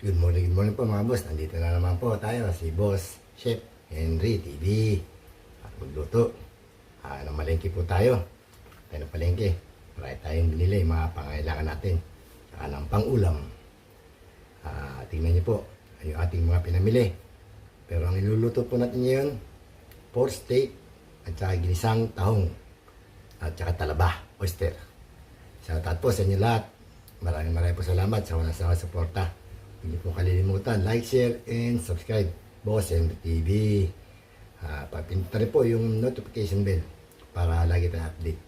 Good morning po mga boss. Nandito na naman po tayo, si Boss Chef Henry TV. At magluto. Namalengke po tayo. Tayo na palengke. Marami tayong binili, mga pangailangan natin. Saka ng pang-ulam. Tingnan niyo po, yung ating mga pinamili. Pero ang iluluto po natin ngayon, pork steak at saka ginisang tahong. At saka talaba, oyster. Shoutout po sa inyo lahat. Maraming po salamat sa walang sawang suporta. Hindi po kalilimutan, like, share, and subscribe. Boss Henry TV. Papinta rin po yung notification bell para lagi tayong update.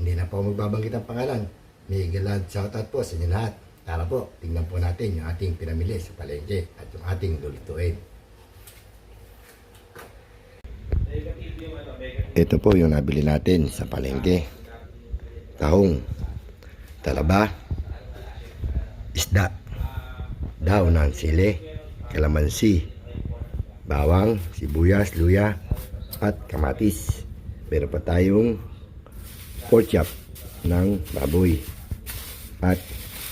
Hindi na po magbabanggit ang pangalan. May galad shoutout po sa inyo lahat. Tara po, tingnan po natin yung ating pinamili sa palengke at yung ating lulutuin. Ito po yung nabili natin sa palengke. Tahong, talaba, isda, daw ng sili, kalamansi, bawang, sibuyas, luya, at kamatis. Meron pa tayong pork chop ng baboy at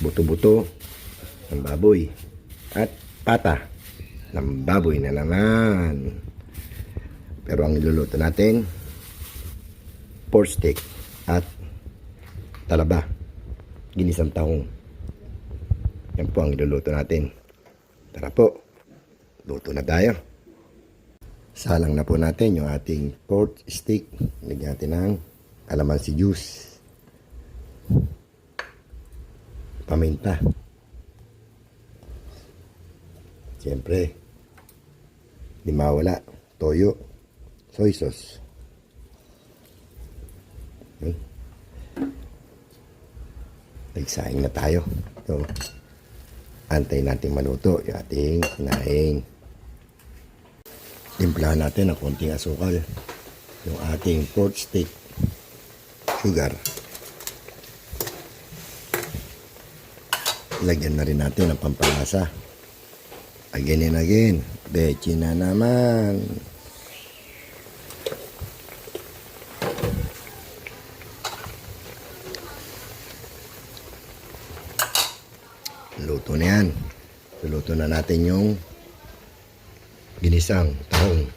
buto-buto ng baboy at pata ng baboy na naman. Pero ang iluluto natin, pork steak at talaba, ginisang tahong. Yan po ang iluluto natin. Tara po, luto na tayo. Salang na po natin yung ating pork steak. Lagyan natin ng kalamansi juice, paminta, siyempre di mawala toyo, soy sauce. Nagsaing na tayo. So, antay natin maluto yung ating sinaing. Timplahan natin ng konting asukal yung ating pork steak. Sugar. Lagyan na rin natin ng pampalasa. Again and again. Bechi na naman. Luto na yan. Luto na natin yung ginisang tahong.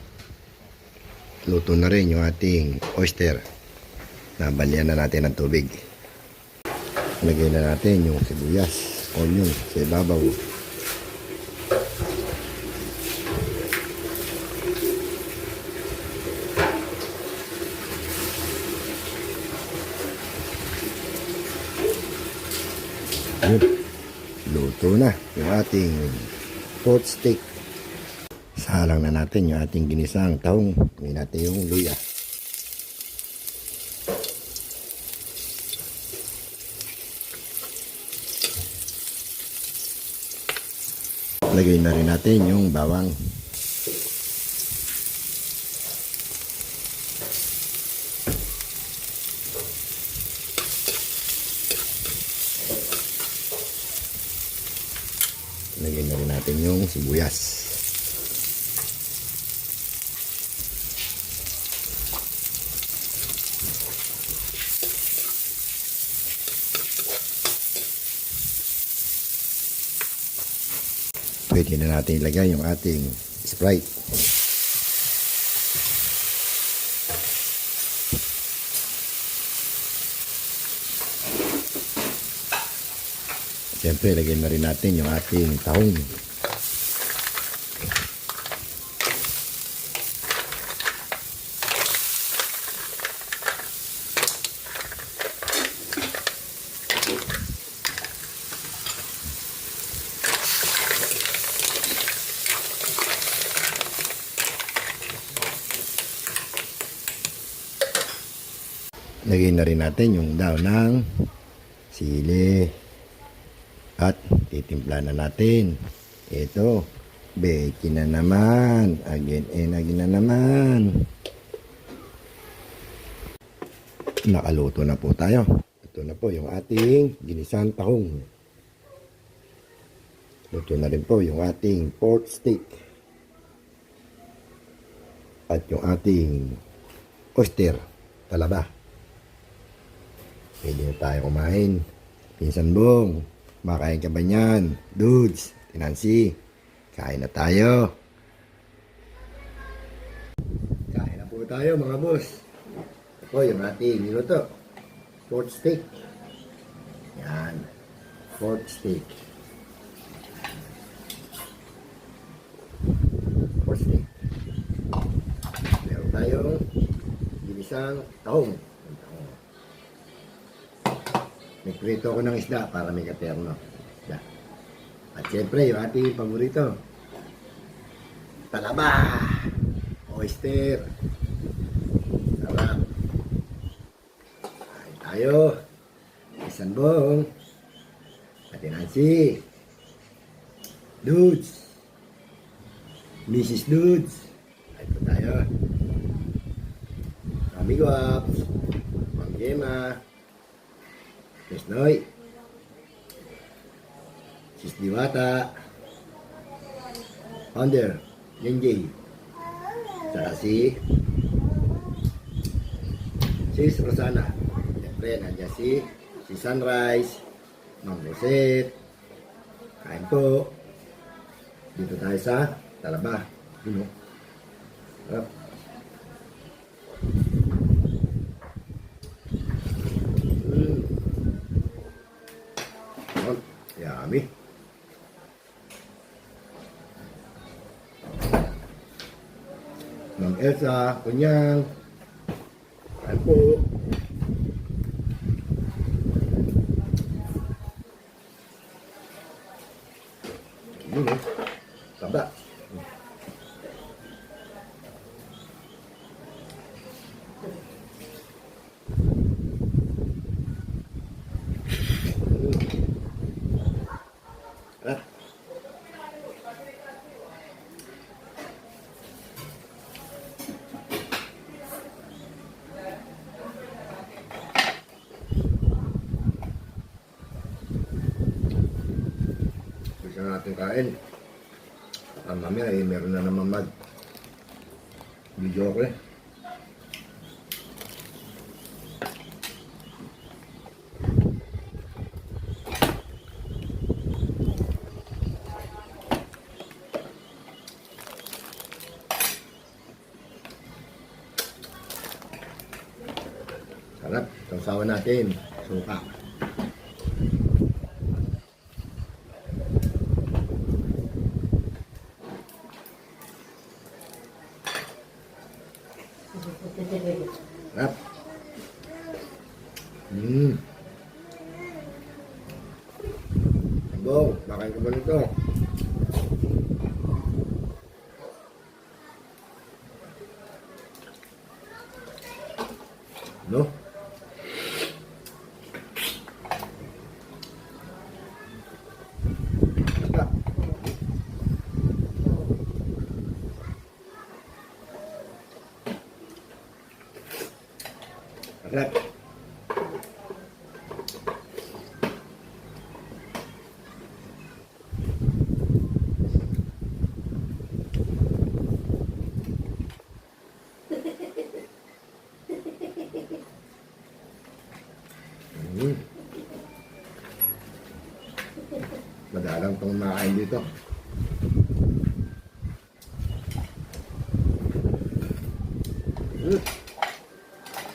Luto na rin yung ating oyster. Nabalyan na natin ng tubig. Lagay na natin yung sibuyas, onion sa ibabaw. Luto na yung ating pork steak. Salang na natin yung ating ginisang tahong. Gawin natin yung luya. Lagay na rin natin yung bawang. Lagyan na rin natin yung sibuyas. Pwede na natin ilagay yung ating Sprite. Siyempre, lagyan na rin natin yung ating tahong. Lagyan na rin natin yung daw ng sili. At titimpla na natin. Ito, bechi na naman. Again and again na naman. Nakaluto na po tayo. Ito na po yung ating ginisang tahong. Luto na rin po yung ating pork steak. At yung ating oyster, talaba. Pwede na tayo kumain. Pinsan Bong, makain ka ba niyan? Dudes, Nancy, kain na tayo. Kain na po tayo mga boss. Ito yung ating niluto. Pork steak. Yan. Pork steak. Pork steak. Meron tayong ginisang tahong. Nagprito ko ng isda para may katerno. Isda. At syempre, yung ating paborito. Talaba! Oyster! Sarap! Kain tayo! Isang bong! Ate Nancy! Dudes! Mrs. Dudes! Kain po tayo! Mami Guaps! Ma'am Gemma! Miss Noy! Sis Diwata, Founder, Yenjay, saka si Sis Rosana, siyempre nandiyan si Sunrise, Ma'am Rosette, kain po, dito tayo sa Talaba, yun o, harap. Yummy. Ma'am Elsa, kunyang. Kain po. Yun o. Taba. Ah. Gusto natin kain. Mamaya meron na naman video ko eh. Sarap, sausawan natin, suka. Sarap. Bong, bakain ka ba nito? No? Basta. Sarap. Madalang itong makain dito.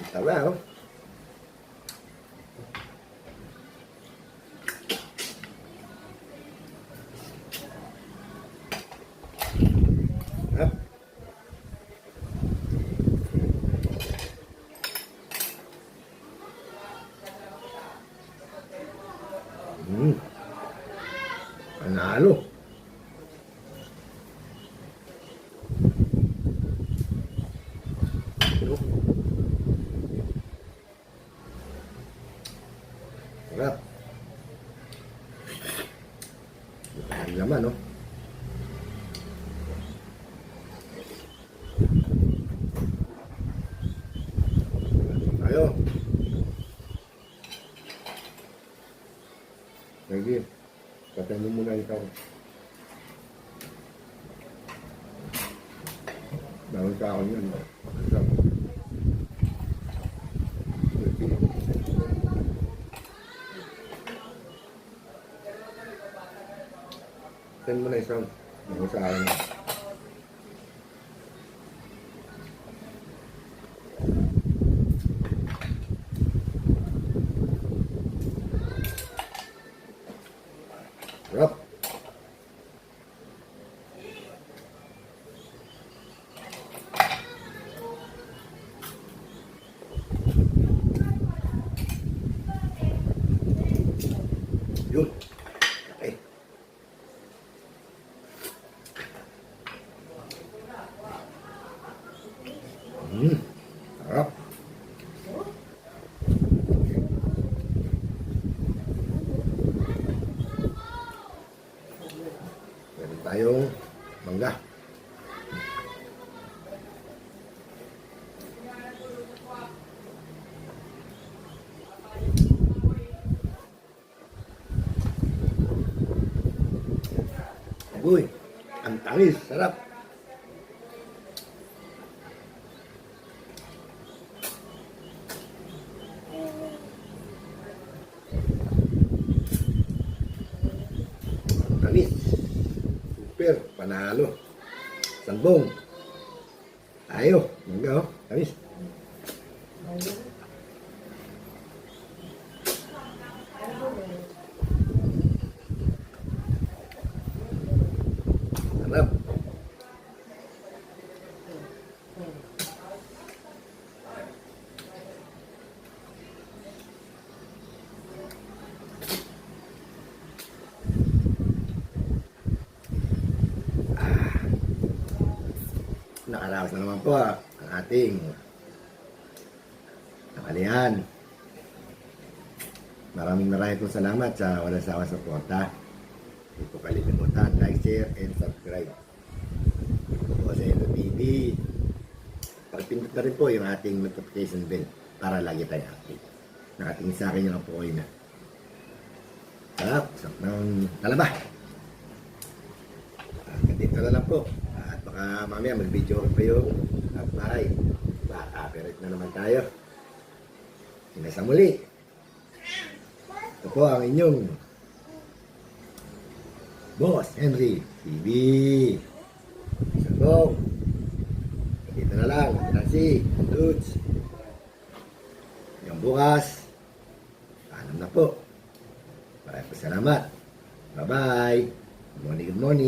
Taba, oh. Sarap. Panalo. Sarap. Ang laman, no? Ayo. Lagi. Patay mo muna ikaw. Bawal ka ako yun. Tignan mo na isang. Ano sa akin. Sarap. Yun. Okay. Sarap. Meron tayong mangga. Uy, ang tamis, sarap. Tamis. Super, panalo. Sambong. Ayo, mangga oh, tamis. Sarap. Nakaraos na naman po ang ating tanghalian. Maraming pong salamat sa walang sawa suporta. Hindi po kalimutan, like, share, and subscribe. Ito po sa Endo TV. Pagpindot na rin po yung ating notification bell para lagi tayo update. Nakatingin sa akin yung po na. Sarap ng talaba. Ganito na lang po. At baka mamaya mag-video pa yung at bahay. Copyright na naman tayo. Sa muli. Ito po ang inyong Boss Henry TV. Sabong. Dito na lang. Nancy, Dudes. Yung bukas. Paalam na po. Maraming salamat. Bye-bye. Good morning, good morning.